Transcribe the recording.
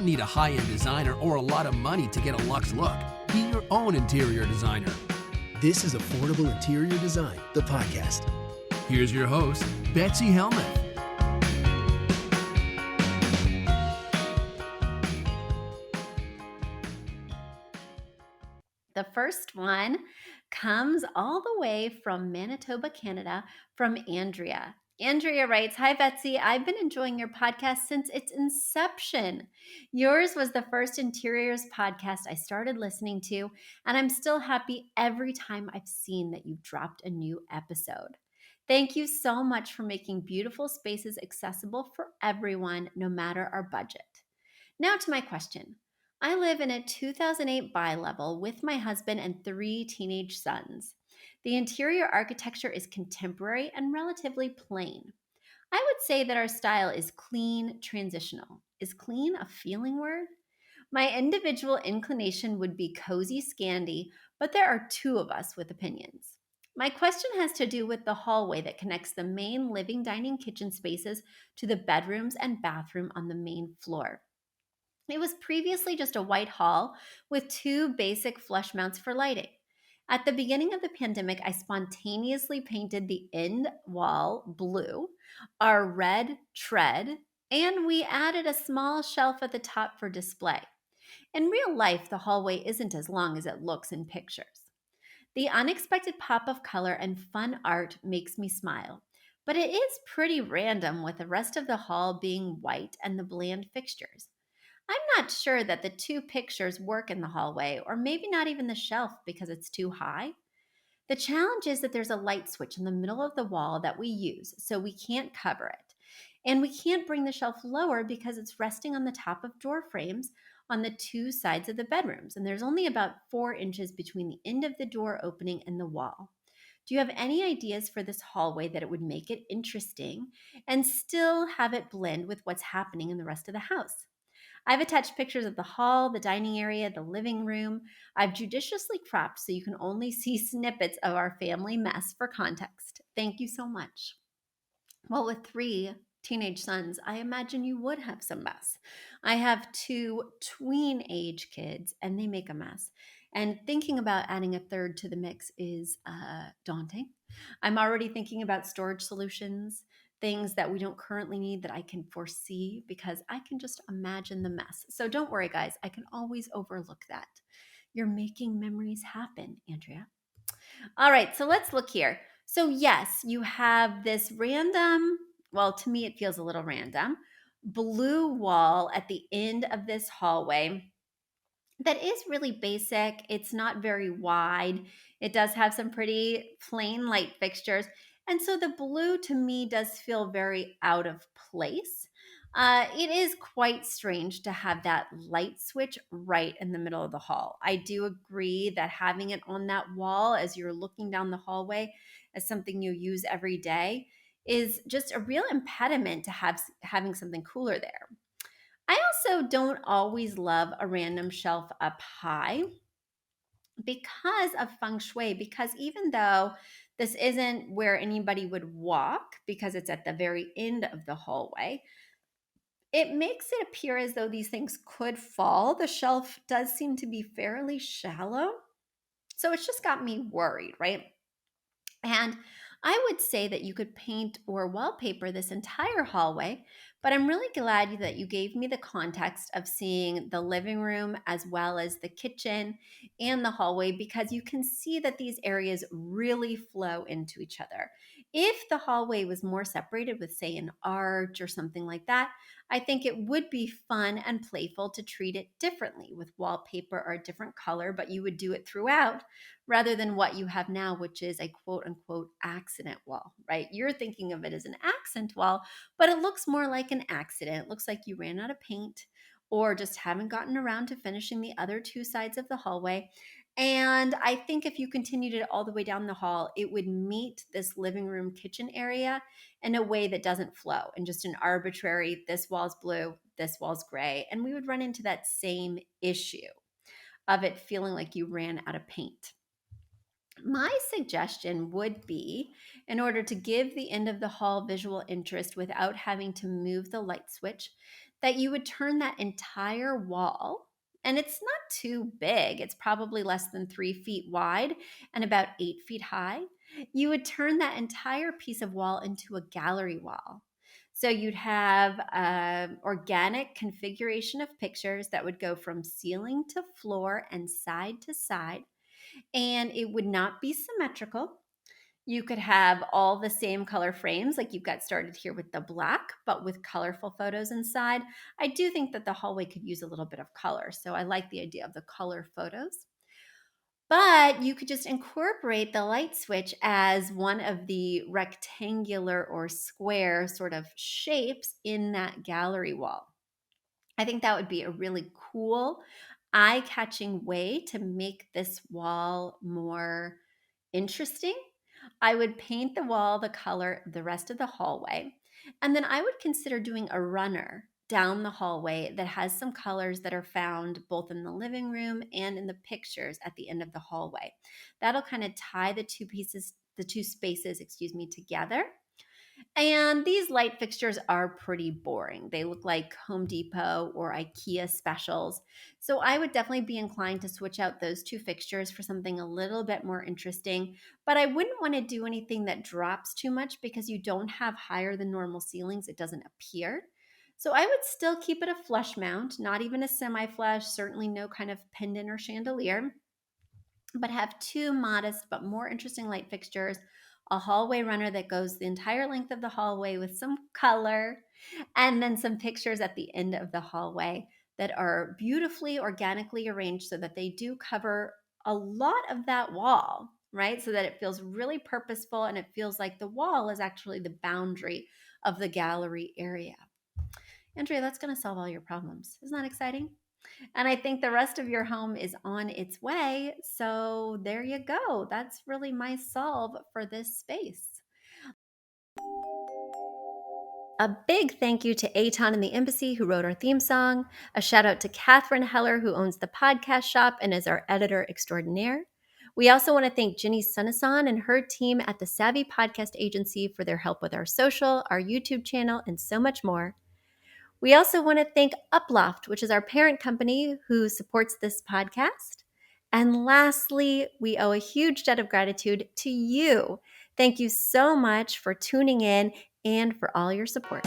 need a high-end designer or a lot of money to get a luxe look. Be your own interior designer. This is Affordable Interior Design, the podcast. Here's your host, Betsy Helmuth. The first one comes all the way from Manitoba, Canada, from Andrea. Andrea writes, "Hi, Betsy. I've been enjoying your podcast since its inception. Yours was the first interiors podcast I started listening to, and I'm still happy every time I've seen that you've dropped a new episode. Thank you so much for making beautiful spaces accessible for everyone, no matter our budget. Now to my question. I live in a 2008 bi-level with my husband and 3 teenage sons. The interior architecture is contemporary and relatively plain. I would say that our style is clean, transitional. Is clean a feeling word? My individual inclination would be cozy Scandi, but there are 2 of us with opinions. My question has to do with the hallway that connects the main living, dining, kitchen spaces to the bedrooms and bathroom on the main floor. It was previously just a white hall with 2 basic flush mounts for lighting. At the beginning of the pandemic, I spontaneously painted the end wall blue, our red tread, and we added a small shelf at the top for display. In real life, the hallway isn't as long as it looks in pictures. The unexpected pop of color and fun art makes me smile, but it is pretty random with the rest of the hall being white and the bland fixtures. I'm not sure that the 2 pictures work in the hallway, or maybe not even the shelf because it's too high. The challenge is that there's a light switch in the middle of the wall that we use, so we can't cover it. And we can't bring the shelf lower because it's resting on the top of door frames on the 2 sides of the bedrooms, and there's only about 4 inches between the end of the door opening and the wall. Do you have any ideas for this hallway that it would make it interesting and still have it blend with what's happening in the rest of the house? I've attached pictures of the hall, the dining area, the living room. I've judiciously cropped so you can only see snippets of our family mess for context. Thank you so much." Well, with 3 teenage sons, I imagine you would have some mess. I have 2 tween age kids, and they make a mess. And thinking about adding a third to the mix is daunting. I'm already thinking about storage solutions, things that we don't currently need that I can foresee because I can just imagine the mess. So don't worry, guys. I can always overlook that. You're making memories happen, Andrea. All right, so let's look here. So yes, you have this random, well, to me it feels a little random, blue wall at the end of this hallway that is really basic. It's not very wide. It does have some pretty plain light fixtures. And so the blue to me does feel very out of place. It is quite strange to have that light switch right in the middle of the hall. I do agree that having it on that wall as you're looking down the hallway as something you use every day is just a real impediment to having something cooler there. I also don't always love a random shelf up high because of feng shui, because even though this isn't where anybody would walk because it's at the very end of the hallway, it makes it appear as though these things could fall. The shelf does seem to be fairly shallow. So it's just got me worried, right? And I would say that you could paint or wallpaper this entire hallway, but I'm really glad that you gave me the context of seeing the living room as well as the kitchen and the hallway because you can see that these areas really flow into each other. If the hallway was more separated with, say, an arch or something like that, I think it would be fun and playful to treat it differently with wallpaper or a different color, but you would do it throughout rather than what you have now, which is a quote unquote accident wall, right? You're thinking of it as an accent wall, but it looks more like an accident. It looks like you ran out of paint or just haven't gotten around to finishing the other 2 sides of the hallway. And I think if you continued it all the way down the hall, it would meet this living room kitchen area in a way that doesn't flow and just an arbitrary, this wall's blue, this wall's gray. And we would run into that same issue of it feeling like you ran out of paint. My suggestion would be, in order to give the end of the hall visual interest without having to move the light switch, that you would turn that entire wall, and it's not too big, it's probably less than 3 feet wide and about 8 feet high. You would turn that entire piece of wall into a gallery wall. So you'd have an organic configuration of pictures that would go from ceiling to floor and side to side, and it would not be symmetrical. You could have all the same color frames, like you've got started here with the black, but with colorful photos inside. I do think that the hallway could use a little bit of color, so I like the idea of the color photos. But you could just incorporate the light switch as one of the rectangular or square sort of shapes in that gallery wall. I think that would be a really cool, eye-catching way to make this wall more interesting. I would paint the wall the color the rest of the hallway. And then I would consider doing a runner down the hallway that has some colors that are found both in the living room and in the pictures at the end of the hallway. That'll kind of tie the two spaces, together. And these light fixtures are pretty boring. They look like Home Depot or IKEA specials. So I would definitely be inclined to switch out those two fixtures for something a little bit more interesting. But I wouldn't want to do anything that drops too much because you don't have higher than normal ceilings. It doesn't appear. So I would still keep it a flush mount, not even a semi-flush, certainly no kind of pendant or chandelier, but have two modest but more interesting light fixtures, a hallway runner that goes the entire length of the hallway with some color, and then some pictures at the end of the hallway that are beautifully organically arranged so that they do cover a lot of that wall, right? So that it feels really purposeful and it feels like the wall is actually the boundary of the gallery area. Andrea, that's going to solve all your problems. Isn't that exciting? And I think the rest of your home is on its way. So there you go. That's really my solve for this space. A big thank you to Aton and the Embassy, who wrote our theme song. A shout out to Catherine Heller, who owns the podcast shop and is our editor extraordinaire. We also want to thank Ginny Sunasan and her team at the Savvy Podcast Agency for their help with our social, our YouTube channel, and so much more. We also want to thank Uploft, which is our parent company who supports this podcast. And lastly, we owe a huge debt of gratitude to you. Thank you so much for tuning in and for all your support.